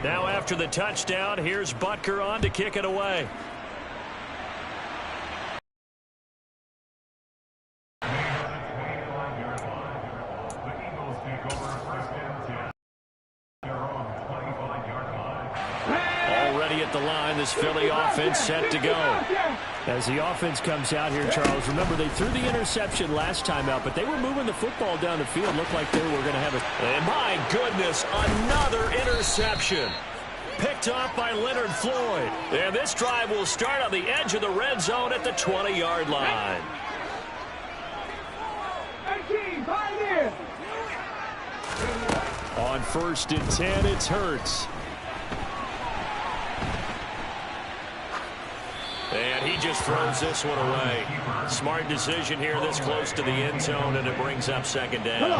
Now after the touchdown, here's Butker on to kick it away. Already at the line, this Philly offense set to go. As the offense comes out here, Charles, remember they threw the interception last time out, but they were moving the football down the field. Looked like they were going to have a... And my goodness, another interception. Picked off by Leonard Floyd. And this drive will start on the edge of the red zone at the 20-yard line. On 1st and 10, it's Hurts. And he just throws this one away. Smart decision here this close to the end zone, and it brings up 2nd down.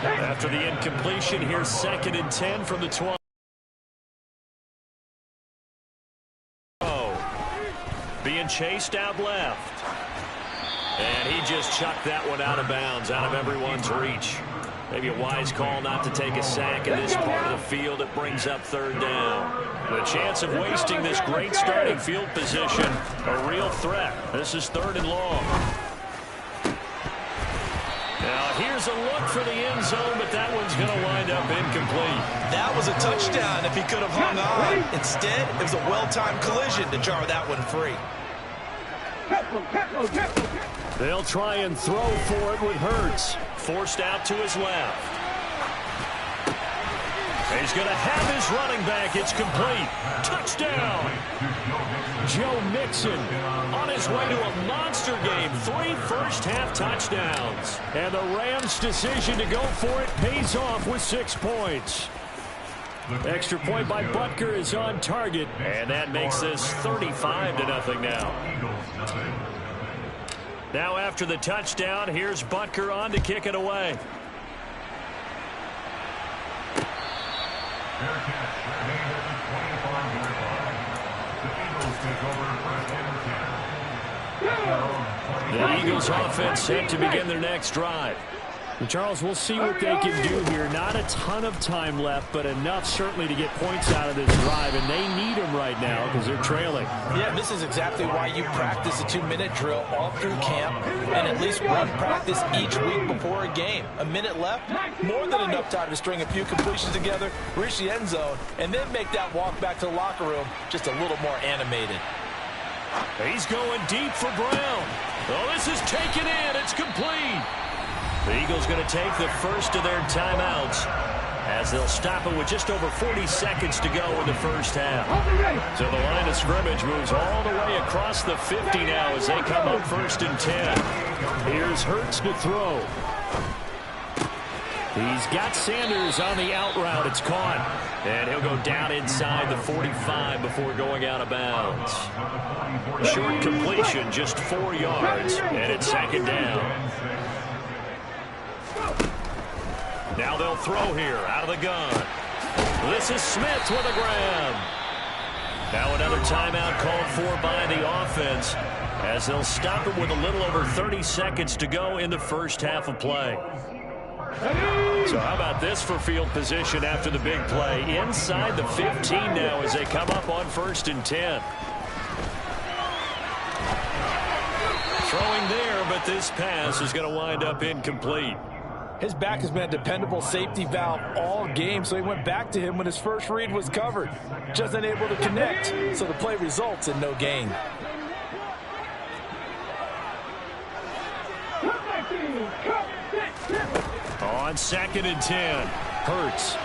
After the incompletion, here's 2nd and 10 from the 20. Being chased out left. And he just chucked that one out of bounds, out of everyone's reach. Maybe a wise call not to take a sack in this part of the field. It brings up 3rd down. The chance of wasting this great starting field position, a real threat. This is 3rd and long. Now here's a look for the end zone, but that one's going to wind up incomplete. That was a touchdown if he could have hung on. Instead, it was a well-timed collision to jar that one free. They'll try and throw for it with Hurts. Forced out to his left. He's going to have his running back. It's complete. Touchdown. Joe Mixon on his way to a monster game. 3 first-half touchdowns. And the Rams' decision to go for it pays off with 6 points. Extra point by Butker is on target. And that makes this 35-0 now. Now after the touchdown, here's Butker on to kick it away. The Eagles offense set to begin their next drive. And Charles, we'll see what they can do here. Not a ton of time left, but enough certainly to get points out of this drive, and they need them right now because they're trailing. Yeah, this is exactly why you practice a 2-minute drill all through camp and at least one practice each week before a game. A minute left, more than enough time to string a few completions together, reach the end zone, and then make that walk back to the locker room just a little more animated. He's going deep for Brown. Oh, this is taken in. It's complete. The Eagles going to take the first of their timeouts as they'll stop it with just over 40 seconds to go in the first half. So the line of scrimmage moves all the way across the 50 now as they come up 1st and 10. Here's Hurts to throw. He's got Sanders on the out route. It's caught. And he'll go down inside the 45 before going out of bounds. Short completion, just 4 yards. And it's 2nd down. Now they'll throw here out of the gun. This is Smith with a grab. Now another timeout called for by the offense as they'll stop it with a little over 30 seconds to go in the first half of play. So how about this for field position after the big play? Inside the 15 now as they come up on 1st and 10. Throwing there, but this pass is going to wind up incomplete. His back has been a dependable safety valve all game, so he went back to him when his first read was covered. Just unable to connect, so the play results in no gain. On 2nd and 10, Hurts.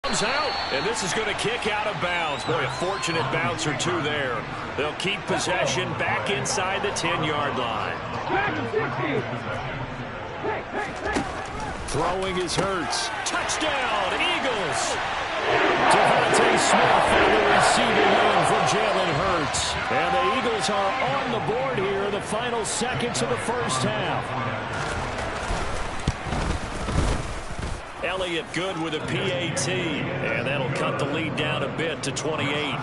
Comes out, and this is going to kick out of bounds. Boy, a fortunate bounce or two there. They'll keep possession back inside the 10-yard line. Throwing is Hurts. Touchdown, Eagles. Devontae Smith on the receiving end for Jalen Hurts. And the Eagles are on the board here in the final seconds of the first half. Elliott good with a PAT, and that'll cut the lead down a bit to 28.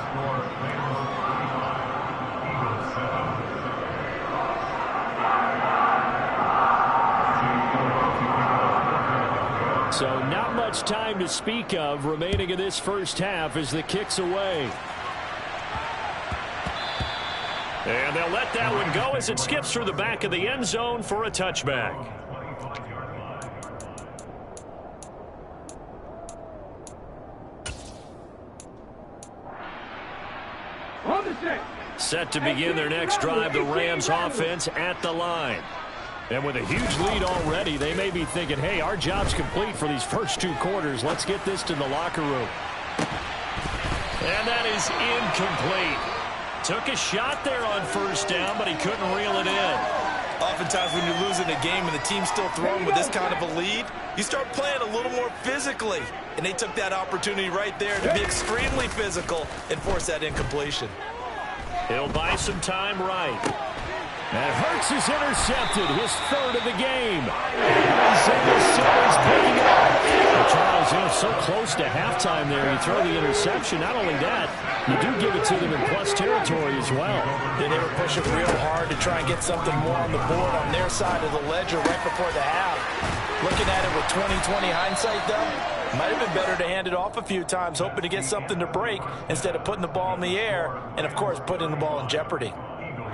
So not much time to speak of remaining in this first half as the kick's away. And they'll let that one go as it skips through the back of the end zone for a touchback. Set to begin their next drive, the Rams offense at the line. And with a huge lead already, they may be thinking, hey, our job's complete for these first 2 quarters. Let's get this to the locker room. And that is incomplete. Took a shot there on first down, but he couldn't reel it in. Oftentimes when you're losing a game and the team's still throwing with this kind of a lead, you start playing a little more physically. And they took that opportunity right there to be extremely physical and force that incompletion. He'll buy some time right. And Hurts is intercepted, his 3rd of the game. He's picking it up. Charles, so close to halftime there. You throw the interception. Not only that, you do give it to them in plus territory as well. They were pushing real hard to try and get something more on the board on their side of the ledger right before the half. Looking at it with 20/20 hindsight, though, might have been better to hand it off a few times, hoping to get something to break instead of putting the ball in the air and, of course, putting the ball in jeopardy.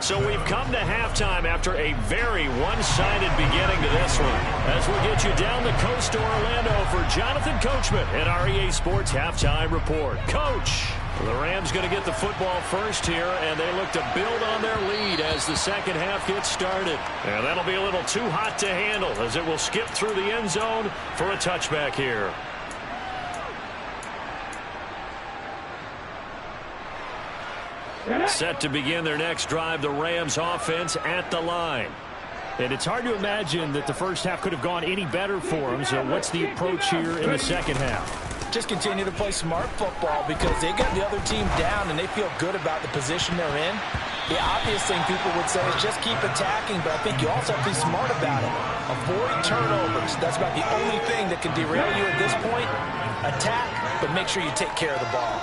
So we've come to halftime after a very one-sided beginning to this one. As we'll get you down the coast to Orlando for Jonathan Coachman and our EA Sports Halftime Report. Coach, the Rams going to get the football first here, and they look to build on their lead as the second half gets started. And that'll be a little too hot to handle as it will skip through the end zone for a touchback here. Set to begin their next drive, the Rams offense at the line. And it's hard to imagine that the first half could have gone any better for them. So what's the approach here in the second half? Just continue to play smart football because they got the other team down and they feel good about the position they're in. The obvious thing people would say is just keep attacking, but I think you also have to be smart about it. Avoid turnovers. That's about the only thing that can derail you at this point. Attack, but make sure you take care of the ball.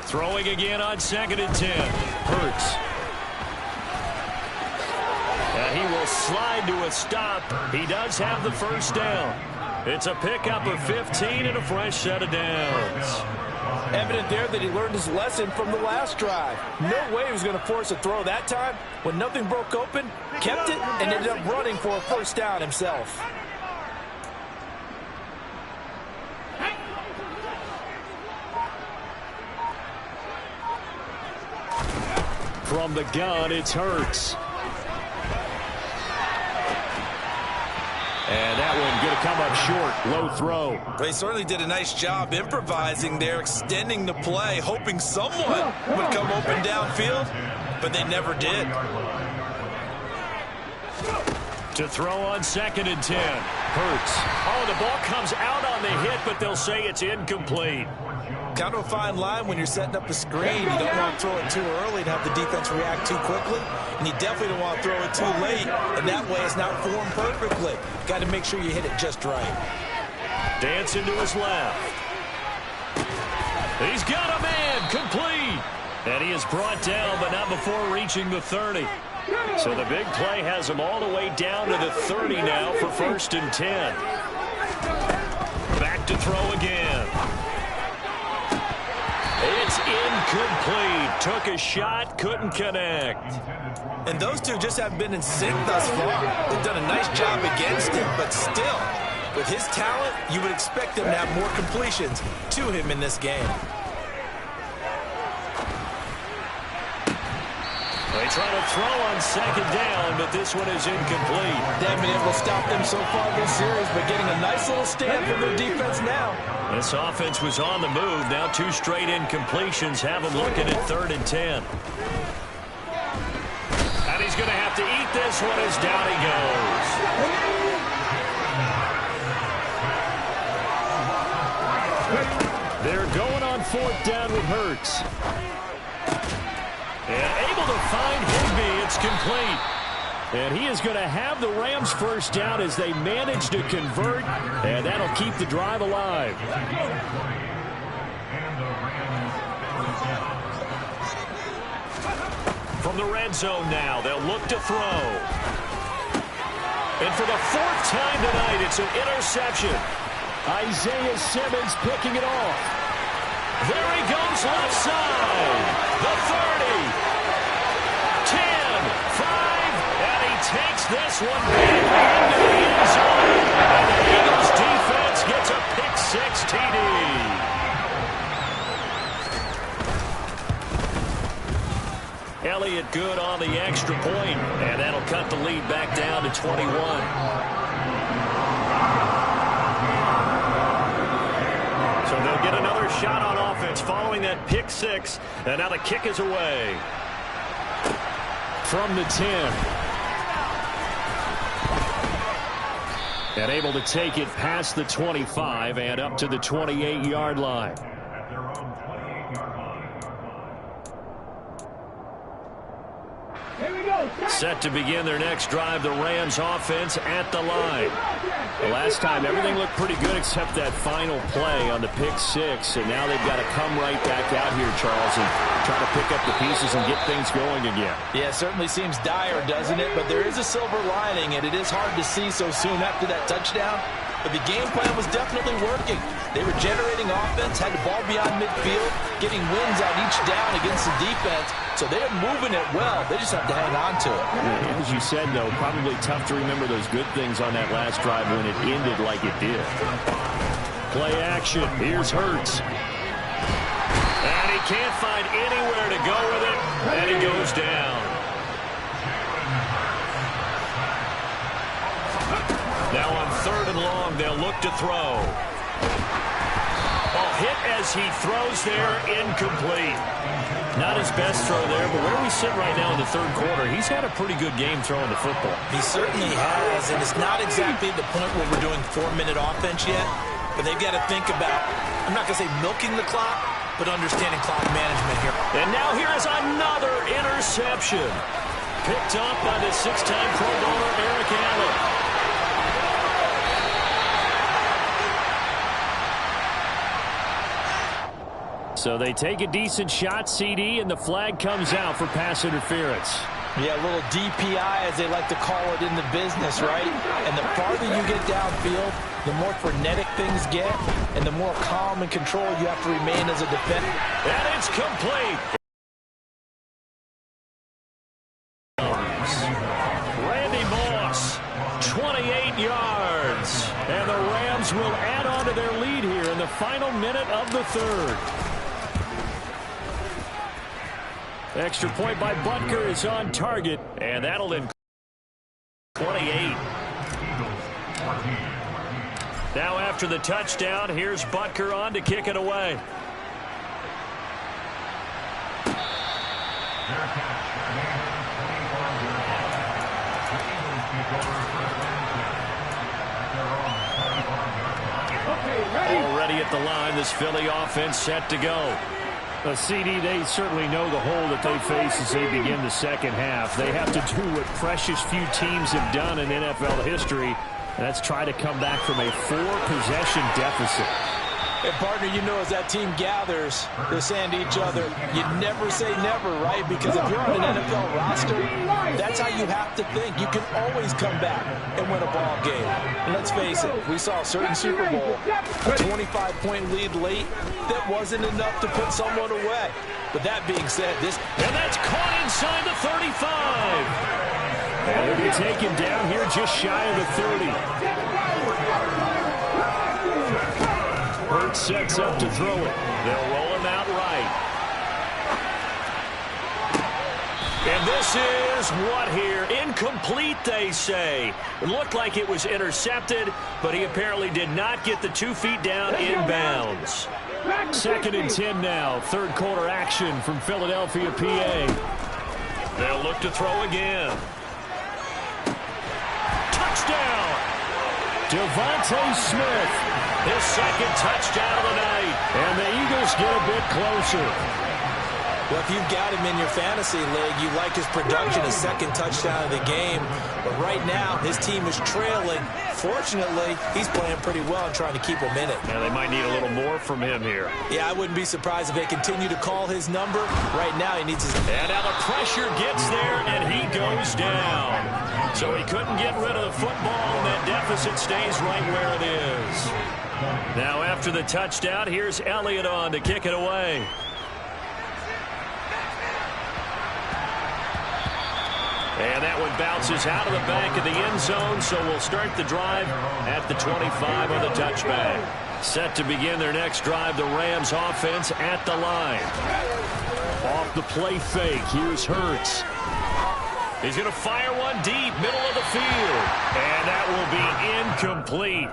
Throwing again on 2nd and 10. Hurts. And he will slide to a stop. He does have the first down. It's a pickup of 15 and a fresh set of downs. Evident there that he learned his lesson from the last drive. No way he was going to force a throw that time. When nothing broke open, kept it, and ended up running for a first down himself. From the gun, it's Hurts. And that one going to come up short. Low throw. They certainly did a nice job improvising there, extending the play, hoping someone would come open downfield, but they never did. To throw on 2nd and 10. Hurts. Oh, the ball comes out on the hit, but they'll say it's incomplete. Kind of a fine line when you're setting up a screen. You don't want to throw it too early and have the defense react too quickly. And you definitely don't want to throw it too late. And that way it's not formed perfectly. Got to make sure you hit it just right. Dancing to his left. He's got a man. Complete. And he is brought down, but not before reaching the 30. So the big play has him all the way down to the 30 now for 1st and 10. Back to throw again. It's incomplete. Took a shot, couldn't connect. And those two just haven't been in sync thus far. They've done a nice job against him, but still, with his talent, you would expect them to have more completions to him in this game. They try to throw on 2nd down, but this one is incomplete. They haven't been able to stop them so far this series, but getting a nice little stand from their defense now. This offense was on the move. Now 2 straight incompletions have them looking at 3rd and 10. And he's going to have to eat this one as down he goes. They're going on 4th down with Hurts. And able to find Higbee. It's complete. And he is going to have the Rams first down as they manage to convert. And that'll keep the drive alive. From from the red zone now. They'll look to throw. And for the fourth time tonight, it's an interception. Isaiah Simmons picking it off. There he goes left side. The 30. 10, 5, and he takes this one back into the end zone. And the Eagles defense gets a pick-6 TD. Elliott good on the extra point, and that'll cut the lead back down to 21. So they'll get another shot on offense following that pick-6, and now the kick is away. From the 10. And able to take it past the 25 and up to the 28-yard line. Set to begin their next drive, the Rams offense at the line. The last time, everything looked pretty good except that final play on the pick-6. And now they've got to come right back out here, Charles, and try to pick up the pieces and get things going again. Yeah, it certainly seems dire, doesn't it? But there is a silver lining, and it is hard to see so soon after that touchdown. But the game plan was definitely working. They were generating offense, had the ball beyond midfield, getting wins on each down against the defense. So they're moving it well. They just have to hang on to it. Yeah, as you said, though, probably tough to remember those good things on that last drive when it ended like it did. Play action. Here's Hurts. And he can't find anywhere to go with it. And he goes down. Now on 3rd and long, they'll look to throw. Hit as he throws there, incomplete. Not his best throw there, but where we sit right now in the 3rd quarter, he's had a pretty good game throwing the football. He certainly has, and it's not exactly the point where we're doing 4-minute offense yet, but they've got to think about, I'm not going to say milking the clock, but understanding clock management here. And now here is another interception. Picked up by the 6-time Pro Bowler Eric Allen. So they take a decent shot, CD, and the flag comes out for pass interference. Yeah, a little DPI, as they like to call it in the business, right? And the farther you get downfield, the more frenetic things get, and the more calm and control you have to remain as a defender. And it's complete. Randy Moss, 28 yards. And the Rams will add on to their lead here in the final minute of the 3rd. Extra point by Butker is on target, and that'll end 28. Now after the touchdown, here's Butker on to kick it away. Already at the line, this Philly offense set to go. CD, they certainly know the hole that they face as they begin the second half. They have to do what precious few teams have done in NFL history, and that's try to come back from a 4-possession deficit. And, partner, you know, as that team gathers, they're saying to each other, you never say never, right? Because if you're on an NFL roster, that's how you have to think. You can always come back and win a ball game. And let's face it, we saw a certain Super Bowl, a 25-point lead late that wasn't enough to put someone away. But that being said, this... And that's caught inside the 35. And they'll be taken down here just shy of the 30. Hurts sets up to throw it. They'll roll him out right. And this is what here? Incomplete, they say. It looked like it was intercepted, but he apparently did not get the 2 feet down inbounds. 2nd and 10 now. 3rd quarter action from Philadelphia, PA. They'll look to throw again. Touchdown! Devontae Smith. His 2nd touchdown of the night. And the Eagles get a bit closer. Well, if you've got him in your fantasy league, you like his production, his second touchdown of the game. But right now, his team is trailing. Fortunately, he's playing pretty well and trying to keep him in it. Yeah, they might need a little more from him here. Yeah, I wouldn't be surprised if they continue to call his number. Right now, he needs his... And now the pressure gets there, and he goes down. So he couldn't get rid of the football, and that deficit stays right where it is. Now after the touchdown, here's Elliott on to kick it away. And that one bounces out of the back of the end zone, so we'll start the drive at the 25 on the touchback. Set to begin their next drive, the Rams offense at the line. Off the play fake, here's Hurts. He's going to fire one deep, middle of the field. And that will be incomplete.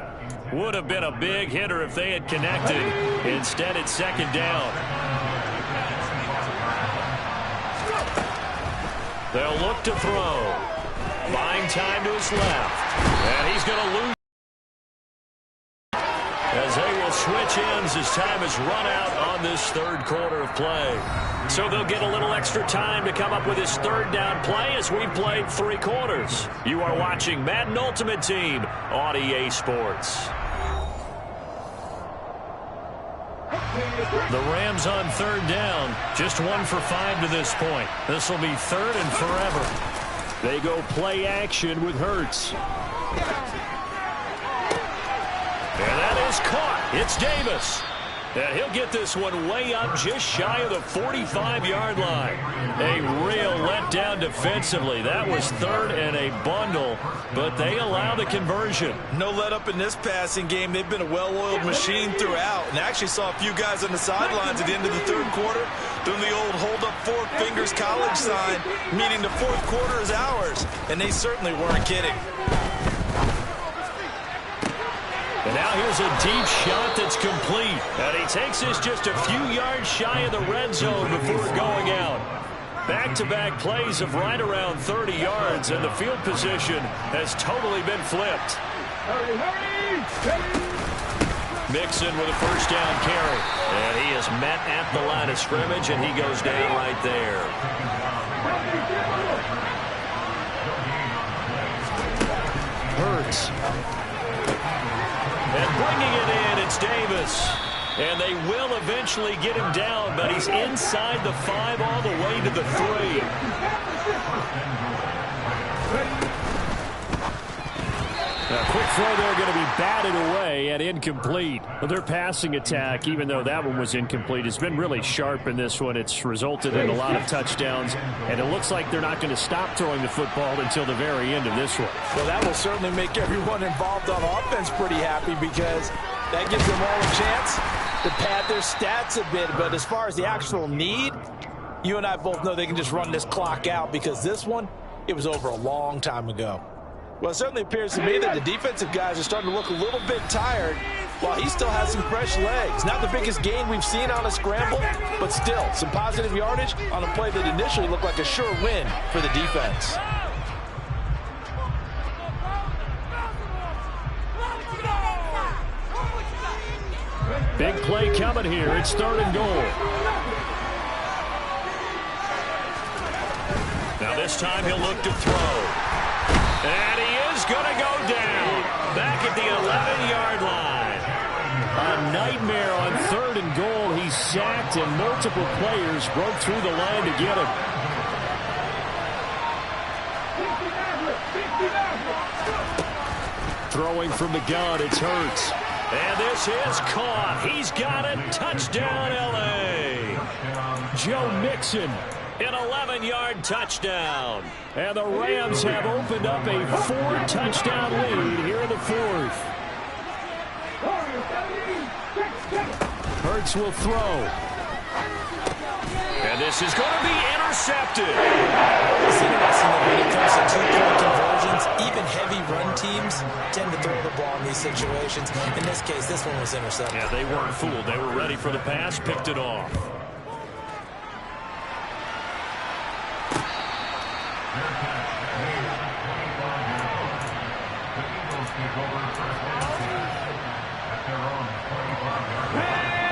Would have been a big hitter if they had connected. Instead, it's second down. They'll look to throw. Buying time to his left. And he's going to lose. As they will switch ends as time has run out on this third quarter of play. So they'll get a little extra time to come up with his third down play as we played 3 quarters. You are watching Madden Ultimate Team on EA Sports. The Rams on third down, just 1 for 5 to this point. This will be third and forever. They go play action with Hurts. And that is caught. It's Davis. And he'll get this one way up just shy of the 45-yard line. A real letdown defensively. That was third and a bundle, but they allow the conversion. No let up in this passing game. They've been a well-oiled machine throughout. And actually saw a few guys on the sidelines at the end of the third quarter doing the old hold up 4 fingers college sign, meaning the fourth quarter is ours. And they certainly weren't kidding. And now here's a deep shot that's complete. And he takes this just a few yards shy of the red zone before going out. Back-to-back plays of right around 30 yards, and the field position has totally been flipped. Mixon with a first down carry. And he is met at the line of scrimmage, and he goes down right there. Hurts. And bringing it in, it's Davis. And they will eventually get him down, but he's inside the 5 all the way to the 3. A quick throw there going to be batted away and incomplete. Well, their passing attack, even though that one was incomplete, has been really sharp in this one. It's resulted in a lot of touchdowns, and it looks like they're not going to stop throwing the football until the very end of this one. Well, that will certainly make everyone involved on offense pretty happy because that gives them all a chance to pad their stats a bit. But as far as the actual need, you and I both know they can just run this clock out because this one, it was over a long time ago. Well, it certainly appears to me that the defensive guys are starting to look a little bit tired while he still has some fresh legs. Not the biggest gain we've seen on a scramble, but still some positive yardage on a play that initially looked like a sure win for the defense. Big play coming here. It's third and goal. Now this time he'll look to throw. And he is going to go down back at the 11-yard line. A nightmare on third and goal. He's sacked, and multiple players broke through the line to get him. Throwing from the gun, it's Hurts. And this is caught. He's got it. Touchdown, L.A. Joe Mixon. An 11-yard touchdown. And the Rams have opened up a 4-touchdown lead here in the fourth. Hurts will throw. And this is going to be intercepted. It's interesting that when it comes to two-point conversions, even heavy run teams tend to throw the ball in these situations. In this case, this one was intercepted. Yeah, they weren't fooled. They were ready for the pass, picked it off.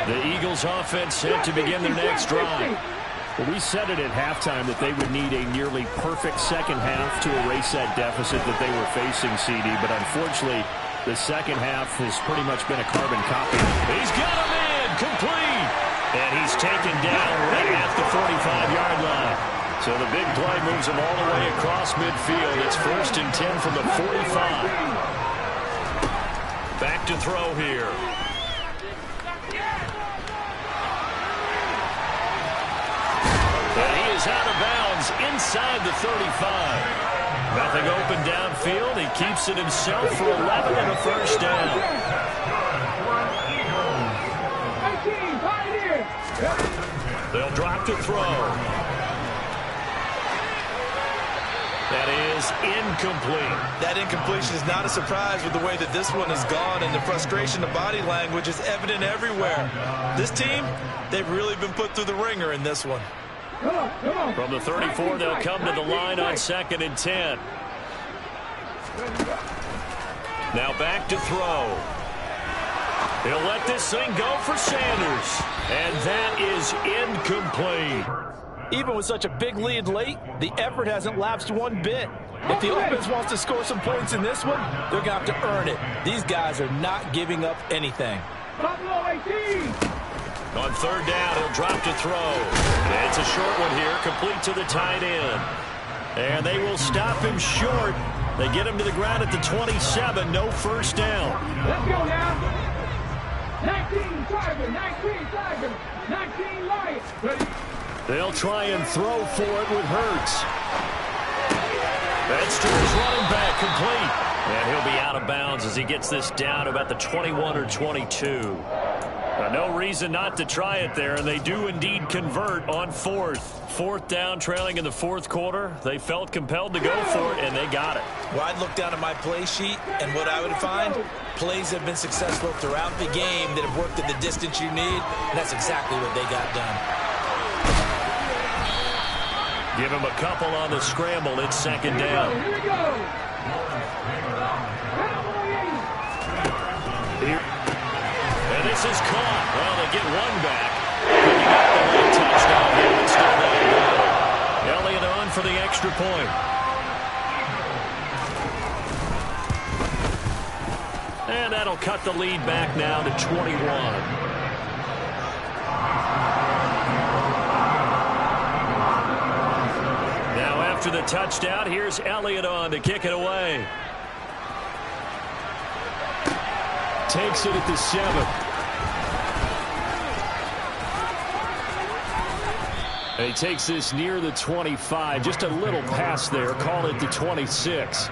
The Eagles offense set to begin their next drive. Well, we said it at halftime that they would need a nearly perfect second half to erase that deficit that they were facing, CD. But unfortunately, the second half has pretty much been a carbon copy. He's got him in, complete. And he's taken down right at the 45-yard line. So the big play moves him all the way across midfield. It's 1st and 10 from the 45. Back to throw here. And he is out of bounds inside the 35. Nothing open downfield. He keeps it himself for 11 and a first down. They'll drop to throw. That is incomplete. That incompletion is not a surprise with the way that this one has gone, and the frustration, the body language is evident everywhere. This team, they've really been put through the ringer in this one. From the 34, they'll come to the line on 2nd and 10. Now back to throw. He'll let this thing go for Sanders. And that is incomplete. Even with such a big lead late, the effort hasn't lapsed one bit. If the offense wants to score some points in this one, they're going to have to earn it. These guys are not giving up anything. On 3rd down, he'll drop to throw. It's a short one here, complete to the tight end. And they will stop him short. They get him to the ground at the 27, no first down. Let's go now. 19 Tiger, 19 Tiger, 19 Lions. Ready? They'll try and throw for it with Hurts. That's to his running back, complete. And he'll be out of bounds as he gets this down about the 21 or 22. No reason not to try it there, and they do indeed convert on 4th. 4th down, trailing in the 4th quarter. They felt compelled to go for it, and they got it. Well, I'd look down at my play sheet, and what I would find, plays have been successful throughout the game that have worked at the distance you need, and that's exactly what they got done. Give him a couple on the scramble. It's 2nd down. Here we go. And this is caught. Well, they get one back. But he got the late touchdown here. It's still not good. Elliott on for the extra point. And that'll cut the lead back now to 21. Now after the touchdown, here's Elliott on to kick it away. Takes it at the 7. He takes this near the 25. Just a little pass there. Call it the 26.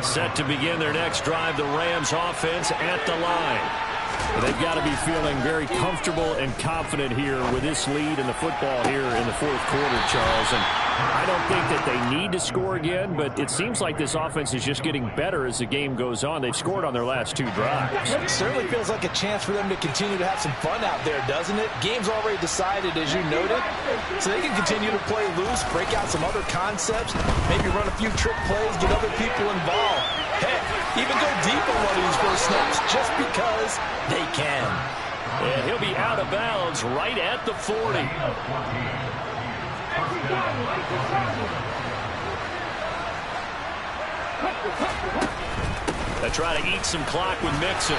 Set to begin their next drive. The Rams offense at the line. They've got to be feeling very comfortable and confident here with this lead in the football here in the 4th quarter, Charles. And I don't think that they need to score again, but it seems like this offense is just getting better as the game goes on. They've scored on their last 2 drives. It certainly feels like a chance for them to continue to have some fun out there, doesn't it? Game's already decided, as you noted, so they can continue to play loose, break out some other concepts, maybe run a few trick plays, get other people involved. Heck, even go deep on one of these first snaps just because they can. And he'll be out of bounds right at the 40. They try to eat some clock with Mixon.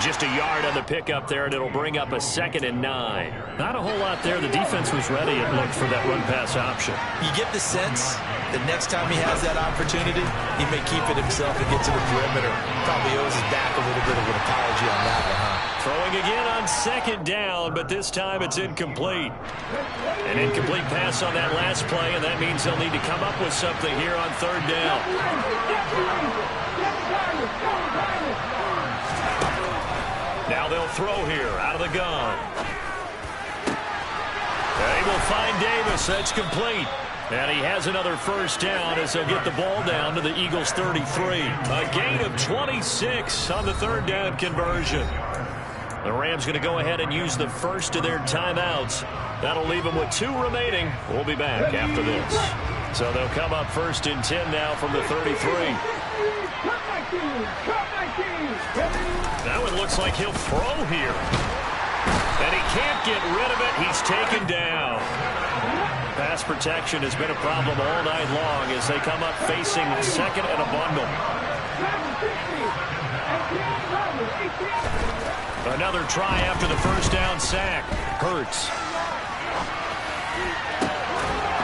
Just a yard on the pickup there, and it'll bring up a 2nd and 9. Not a whole lot there. The defense was ready, it looked, for that run-pass option. You get the sense that next time he has that opportunity, he may keep it himself and get to the perimeter. Probably owes his back a little bit of an apology on that one, huh? Throwing again on 2nd down, but this time it's incomplete. An incomplete pass on that last play, and that means they'll need to come up with something here on 3rd down. Now they'll throw here out of the gun. They will find Davis. That's complete. And he has another first down as they'll get the ball down to the Eagles' 33. A gain of 26 on the 3rd down conversion. The Rams going to go ahead and use the first of their timeouts. That'll leave them with 2 remaining. We'll be back after this. So they'll come up 1st and 10 now from the 33. Now it looks like he'll throw here. And he can't get rid of it. He's taken down. Pass protection has been a problem all night long as they come up facing second and a bundle. Another try after the first down sack. Hurts.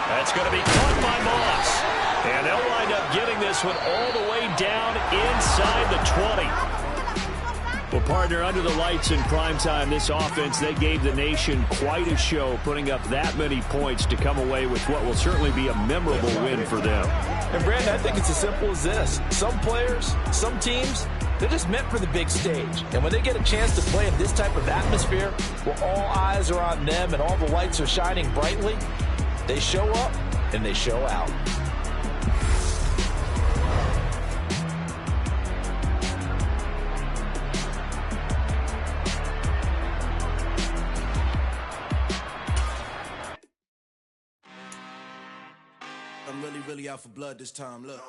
That's going to be caught by Moss. And they'll wind up getting this one all the way down inside the 20. Well, partner, under the lights in primetime, this offense, they gave the nation quite a show, putting up that many points to come away with what will certainly be a memorable win for them. And, Brandon, I think it's as simple as this. Some players, some teams, they're just meant for the big stage. And when they get a chance to play in this type of atmosphere, where all eyes are on them and all the lights are shining brightly, they show up and they show out. I'm really out for blood this time, look.